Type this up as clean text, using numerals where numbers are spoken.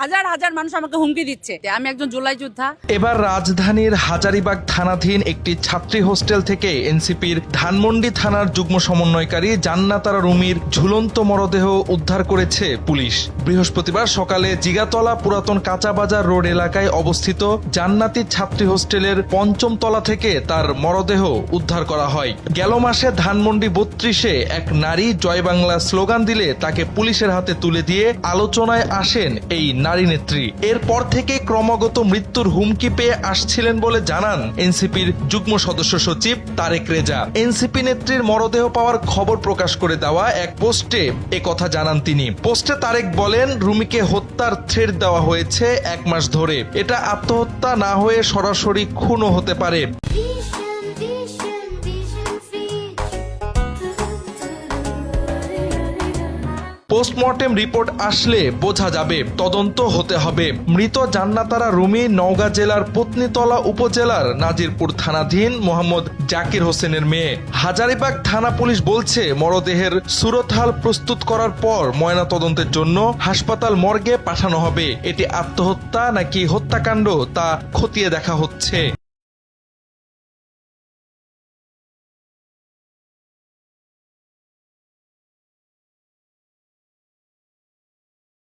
হাজার হাজার মানুষ আমাকে হুমকি দিচ্ছে। আমি একজন জুলাই যোদ্ধা। এবার রাজধানীর হাজারীবাগ থানাধীন একটি ছাত্রী হোস্টেল থেকে এনসিপির ধানমন্ডি থানার যুগ্ম সমন্বয়কারী জান্নাতারা রুমির ঝুলন্ত মরদেহ উদ্ধার করেছে পুলিশ। বৃহস্পতিবার সকালে জিগাতলা পুরাতন কাঁচাবাজার রোড এলাকায় অবস্থিত জান্নাতি ছাত্রী হোস্টেলের ৫ম তলা থেকে তার মরদেহ উদ্ধার করা হয়। গেল মাসে ধানমন্ডি ৩২-এ এক নারী জয় বাংলা স্লোগান দিলে তাকে পুলিশের হাতে তুলে দিয়ে আলোচনায় আসেন এই নারী নেত্রী। এরপর থেকে ক্রমাগত মৃত্যুর হুমকি পেয়ে আসছিলেন বলে জানান এনসিপির যুগ্ম সদস্য সচিব তারেক রেজা। এনসিপি নেত্রীর মরদেহ পাওয়ার খবর প্রকাশ করে দেওয়া এক পোস্টে কথা জানান তিনি। পোস্টে তারেক বলেন, রুমিকে হত্যার থ্রেট দেওয়া হয়েছে ১ মাস ধরে। এটা আত্মহত্যা না হয়ে সরাসরি খুনও হতে পারে। পোস্টমর্টেম রিপোর্ট আসলে বোঝা যাবে, তদন্ত হতে হবে। মৃত জান্নাতারা রুমি নওগাঁ জেলার পত্নীতলা উপজেলার নাজিরপুর থানাধীন মোহাম্মদ জাকির হোসেনের মেয়ে। হাজারীবাগ থানা পুলিশ বলছে, মরদেহের সুরতহাল প্রস্তুত করার পর ময়না তদন্তের জন্য হাসপাতাল মর্গে পাঠানো হবে। এটি আত্মহত্যা নাকি হত্যাকাণ্ড তা খতিয়ে দেখা হচ্ছে।